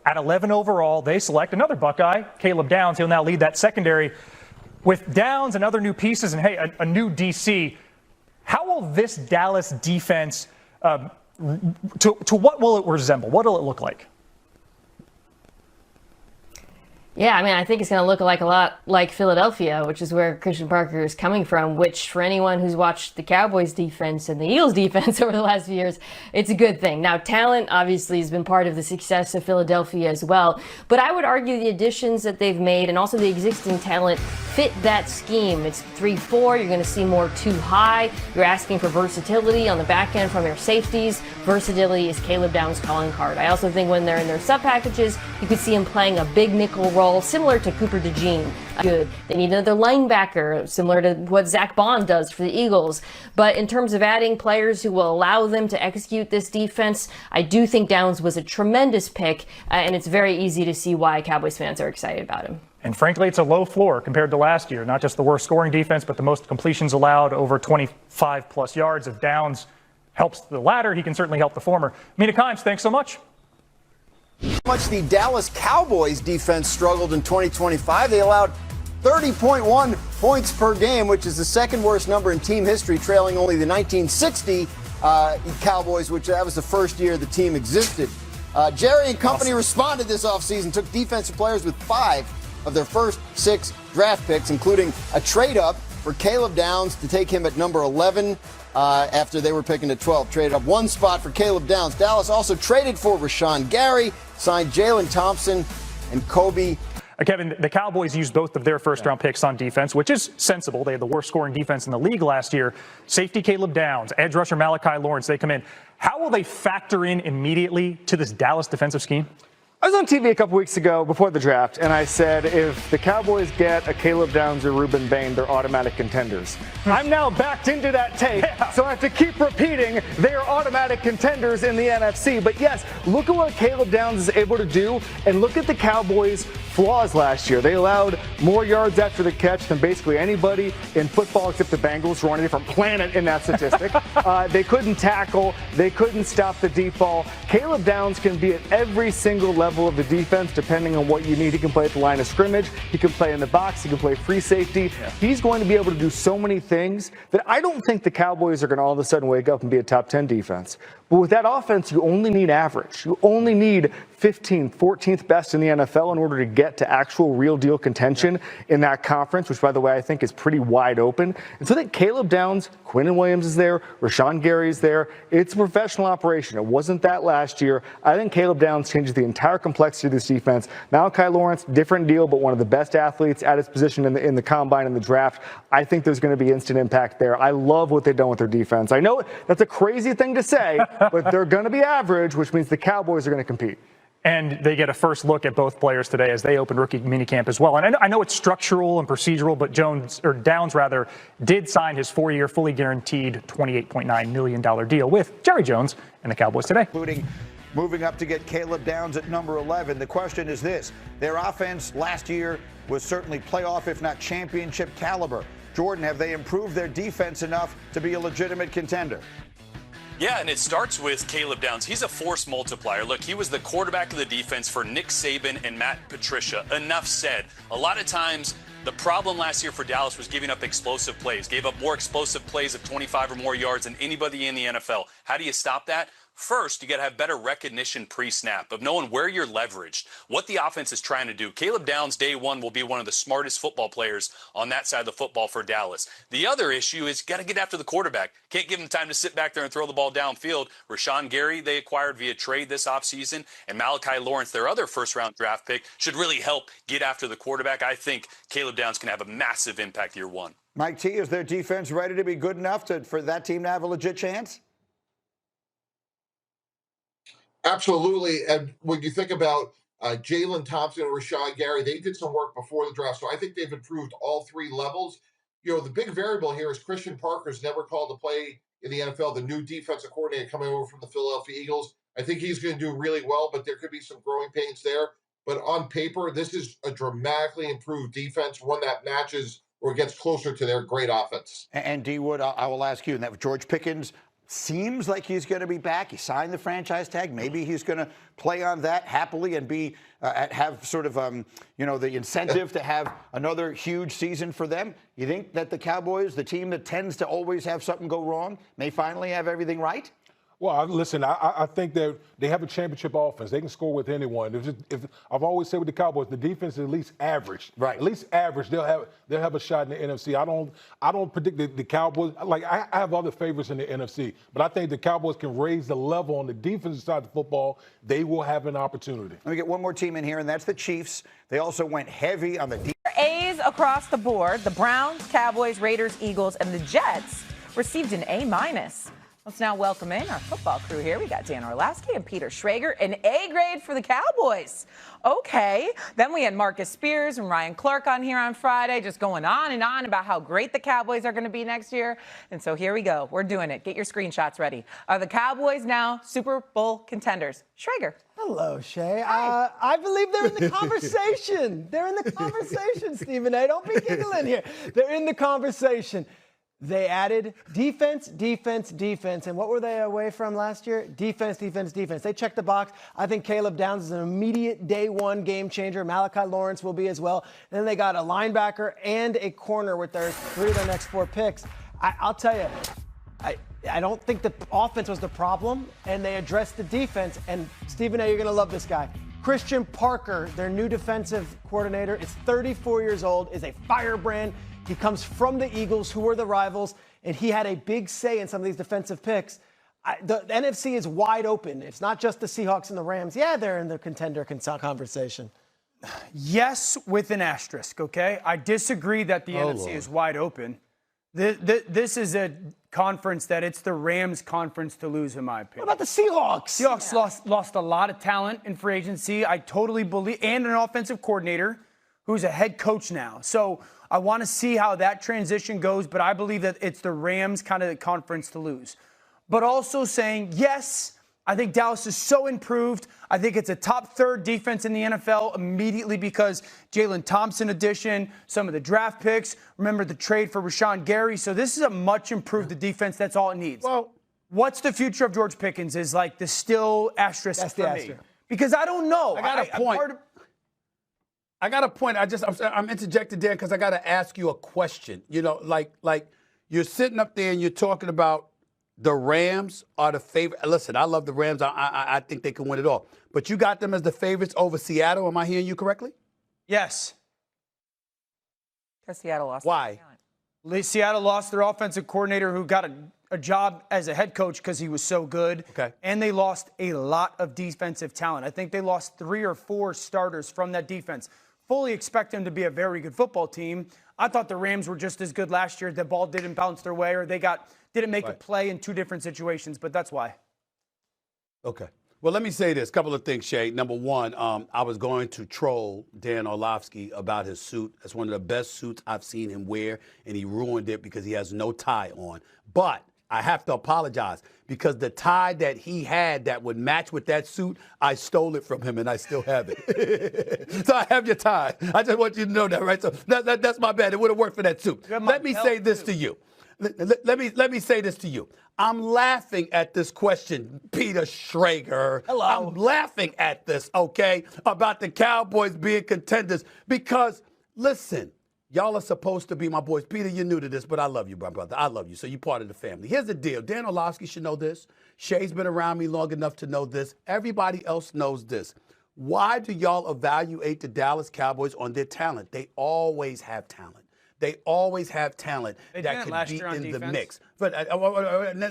at 11 overall, they select another Buckeye, Caleb Downs. He'll now lead that secondary with Downs and other new pieces and, hey, a new DC. How will this Dallas defense, to what will it resemble? What will it look like? Yeah, I mean, I think it's going to look like a lot like Philadelphia, which is where Christian Parker is coming from, which for anyone who's watched the Cowboys defense and the Eagles defense over the last few years, it's a good thing. Now, talent obviously has been part of the success of Philadelphia as well, but I would argue the additions that they've made and also the existing talent fit that scheme. It's 3-4, you're going to see more too high. You're asking for versatility on the back end from their safeties. Versatility is Caleb Downs' calling card. I also think when they're in their sub packages, you could see him playing a big nickel role similar to Cooper DeJean. Good. They need another linebacker, similar to what Zach Bond does for the Eagles. But in terms of adding players who will allow them to execute this defense, I do think Downs was a tremendous pick, and it's very easy to see why Cowboys fans are excited about him. And frankly, it's a low floor compared to last year. Not just the worst scoring defense, but the most completions allowed, over 25-plus yards. If Downs helps the latter, he can certainly help the former. Mina Kimes, thanks so much. How much the Dallas Cowboys defense struggled in 2025. They allowed 30.1 points per game, which is the second worst number in team history, trailing only the 1960 Cowboys, which that was the first year the team existed. Jerry and company responded this offseason, took defensive players with 5 of their first 6 draft picks, including a trade-up for Caleb Downs to take him at number 11 after they were picking at 12. Traded up 1 spot for Caleb Downs. Dallas also traded for Rashawn Gary, signed Jalen Thompson and Kobe. Kevin, the Cowboys used both of their first-round picks on defense, which is sensible. They had the worst scoring defense in the league last year. Safety Caleb Downs, edge rusher Malachi Lawrence, they come in. How will they factor in immediately to this Dallas defensive scheme? I was on TV a couple weeks ago before the draft, and I said if the Cowboys get a Caleb Downs or Ruben Bain, they're automatic contenders. I'm now backed into that tape, so I have to keep repeating they are automatic contenders in the NFC. But yes, look at what Caleb Downs is able to do, and look at the Cowboys' flaws last year. They allowed more yards after the catch than basically anybody in football except the Bengals, who are on a different planet in that statistic. They couldn't tackle. They couldn't stop the deep ball. Caleb Downs can be at every single level of the defense depending on what you need. He can play at the line of scrimmage. He can play in the box. He can play free safety. Yeah. He's going to be able to do so many things that I don't think the Cowboys are going to all of a sudden wake up and be a top 10 defense. But with that offense, you only need average. You only need 15th, 14th best in the NFL in order to get to actual real deal contention in that conference, which, by the way, I think is pretty wide open. And so that Caleb Downs, Quinnen Williams is there, Rashawn Gary is there. It's a professional operation. It wasn't that last year. I think Caleb Downs changes the entire complexity of this defense. Malachi Lawrence, different deal, but one of the best athletes at his position in the combine and the draft. I think there's going to be instant impact there. I love what they've done with their defense. I know that's a crazy thing to say, but they're going to be average, which means the Cowboys are going to compete. And they get a first look at both players today as they open rookie minicamp as well. And I know it's structural and procedural, but Downs did sign his 4-year, fully guaranteed $28.9 million deal with Jerry Jones and the Cowboys today. Including moving up to get Caleb Downs at number 11. The question is this: their offense last year was certainly playoff, if not championship caliber. Jordan, have they improved their defense enough to be a legitimate contender? Yeah, and it starts with Caleb Downs. He's a force multiplier. Look, he was the quarterback of the defense for Nick Saban and Matt Patricia. Enough said. A lot of times, the problem last year for Dallas was giving up explosive plays. Gave up more explosive plays of 25 or more yards than anybody in the NFL. How do you stop that? First, you got to have better recognition pre-snap of knowing where you're leveraged, what the offense is trying to do. Caleb Downs, day one, will be one of the smartest football players on that side of the football for Dallas. The other issue is got to get after the quarterback. Can't give him time to sit back there and throw the ball downfield. Rashawn Gary, they acquired via trade this offseason, and Malachi Lawrence, their other first-round draft pick, should really help get after the quarterback. I think Caleb Downs can have a massive impact year one. Mike T, is their defense ready to be good enough for that team to have a legit chance? Absolutely. And when you think about Jalen Thompson and Rashawn Gary, they did some work before the draft. So I think they've improved all 3 levels. You know, the big variable here is Christian Parker's never called to play in the NFL, the new defensive coordinator coming over from the Philadelphia Eagles. I think he's going to do really well, but there could be some growing pains there. But on paper, this is a dramatically improved defense, one that matches or gets closer to their great offense. And D. Wood, I will ask you, and that George Pickens seems like he's going to be back. He signed the franchise tag. Maybe he's going to play on that happily and be have sort of the incentive to have another huge season for them. You think that the Cowboys, the team that tends to always have something go wrong, may finally have everything right? Well, listen, I think that they have a championship offense. They can score with anyone. If I've always said with the Cowboys, the defense is at least average. Right. At least average. They'll have a shot in the NFC. I don't predict the Cowboys. Like I have other favorites in the NFC, but I think the Cowboys can raise the level on the defensive side of the football. They will have an opportunity. Let me get one more team in here, and that's the Chiefs. They also went heavy on the defense. A's across the board. The Browns, Cowboys, Raiders, Eagles, and the Jets received an A-. Let's now welcome in our football crew here. We got Dan Orlovsky and Peter Schrager, an A grade for the Cowboys. Okay. Then we had Marcus Spears and Ryan Clark on here on Friday, just going on and on about how great the Cowboys are going to be next year. And so here we go. We're doing it. Get your screenshots ready. Are the Cowboys now Super Bowl contenders? Schrager. Hello, Shay. I believe they're in the conversation. They're in the conversation, Stephen A. Don't be giggling here. They're in the conversation. They added defense, defense, defense. And what were they away from last year? Defense, defense, defense. They checked the box. I think Caleb Downs is an immediate day one game changer. Malachi Lawrence will be as well. And then they got a linebacker and a corner with their 3 of their next 4 picks. I'll tell you, I don't think the offense was the problem, and they addressed the defense. And Stephen A., you're going to love this guy. Christian Parker, their new defensive coordinator, is 34 years old, is a firebrand. He comes from the Eagles, who were the rivals, and he had a big say in some of these defensive picks. The NFC is wide open. It's not just the Seahawks and the Rams. Yeah, they're in the contender conversation. Yes, with an asterisk, okay? I disagree that the NFC is wide open. This is a conference that it's the Rams conference to lose, in my opinion. What about the Seahawks? Seahawks lost a lot of talent in free agency. I totally believe, and an offensive coordinator who's a head coach now. So I want to see how that transition goes, but I believe that it's the Rams kind of the conference to lose. But also saying, yes, I think Dallas is so improved. I think it's a top 3rd defense in the NFL immediately because Jalen Thompson addition, some of the draft picks. Remember the trade for Rashawn Gary. So this is a much improved defense. That's all it needs. Well, what's the future of George Pickens is like the still asterisk that's for the me. asterisk. Because I don't know. I got a point. I got a point. I'm interjected there because I got to ask you a question. You know, like you're sitting up there and you're talking about the Rams are the favorite. Listen, I love the Rams. I think they can win it all. But you got them as the favorites over Seattle. Am I hearing you correctly? Yes. Because Seattle lost. Why? Seattle lost their offensive coordinator who got a job as a head coach because he was so good. Okay. And they lost a lot of defensive talent. I think they lost 3 or 4 starters from that defense. Fully expect them to be a very good football team. I thought the Rams were just as good last year. The ball didn't bounce their way or they didn't make a play in 2 different situations, but that's why. Okay. Well, let me say this. Couple of things, Shay. Number one, I was going to troll Dan Orlovsky about his suit. That's one of the best suits I've seen him wear, and he ruined it because he has no tie on. But I have to apologize because the tie that he had that would match with that suit, I stole it from him and I still have it. So I have your tie. I just want you to know that, right? So that's my bad. It would have worked for that suit. Let me say this to you. Let me say this to you. I'm laughing at this question, Peter Schrager. Hello. I'm laughing at this, okay, about the Cowboys being contenders because, listen, y'all are supposed to be my boys. Peter, you're new to this, but I love you, my brother. I love you, so you're part of the family. Here's the deal. Dan Orlovsky should know this. Shay's been around me long enough to know this. Everybody else knows this. Why do y'all evaluate the Dallas Cowboys on their talent? They always have talent. They always have talent that could be in the mix. But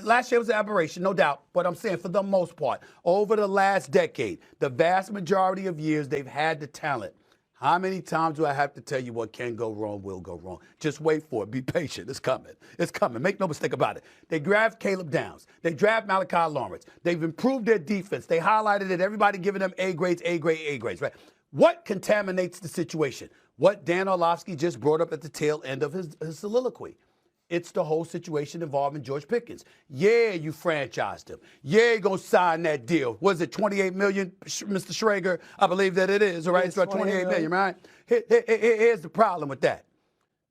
last year was an aberration, no doubt. But I'm saying for the most part, over the last decade, the vast majority of years, they've had the talent. How many times do I have to tell you what can go wrong will go wrong? Just wait for it. Be patient. It's coming. It's coming. Make no mistake about it. They draft Caleb Downs. They draft Malachi Lawrence. They've improved their defense. They highlighted it. Everybody giving them A grades, A grades, right? What contaminates the situation? What Dan Orlovsky just brought up at the tail end of his soliloquy. It's the whole situation involving George Pickens. Yeah, you franchised him. Yeah, you're going to sign that deal. Was it $28 million, Mr. Schrager? I believe that it is, all right? It's about $28 million, right? Here's the problem with that.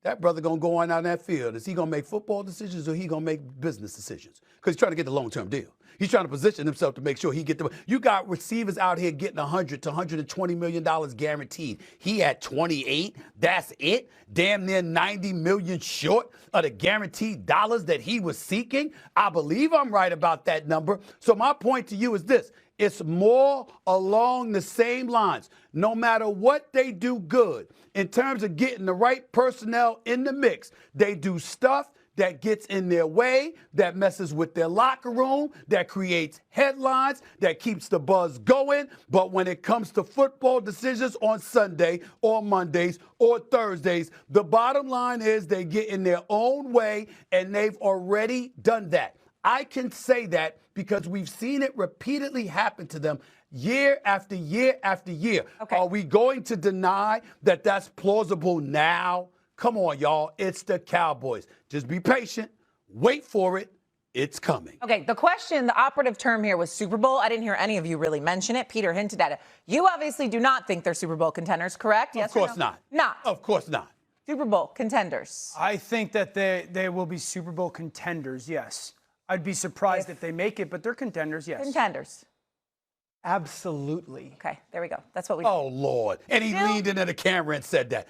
that brother going to go on out in that field. Is he going to make football decisions or he going to make business decisions? Because he's trying to get the long-term deal. He's trying to position himself to make sure he get the. You got receivers out here getting $100 to $120 million guaranteed. He at 28. That's it. Damn near 90 million short of the guaranteed dollars that he was seeking. I believe I'm right about that number. So my point to you is this. It's more along the same lines. No matter what they do good in terms of getting the right personnel in the mix, they do stuff that gets in their way, that messes with their locker room, that creates headlines, that keeps the buzz going. But when it comes to football decisions on Sunday or Mondays or Thursdays, the bottom line is they get in their own way, and they've already done that. I can say that because we've seen it repeatedly happen to them year after year after year. Okay. Are we going to deny that that's plausible now? Come on, y'all. It's the Cowboys. Just be patient. Wait for it. It's coming. Okay, the question, the operative term here was Super Bowl. I didn't hear any of you really mention it. Peter hinted at it. You obviously do not think they're Super Bowl contenders, correct? Yes Of course or no? not. Not. Of course not. Super Bowl contenders. I think that they will be Super Bowl contenders, yes. I'd be surprised if they make it, but they're contenders, yes. Contenders. Absolutely. Okay, there we go. That's what we Oh, Lord. And he leaned into the camera and said that.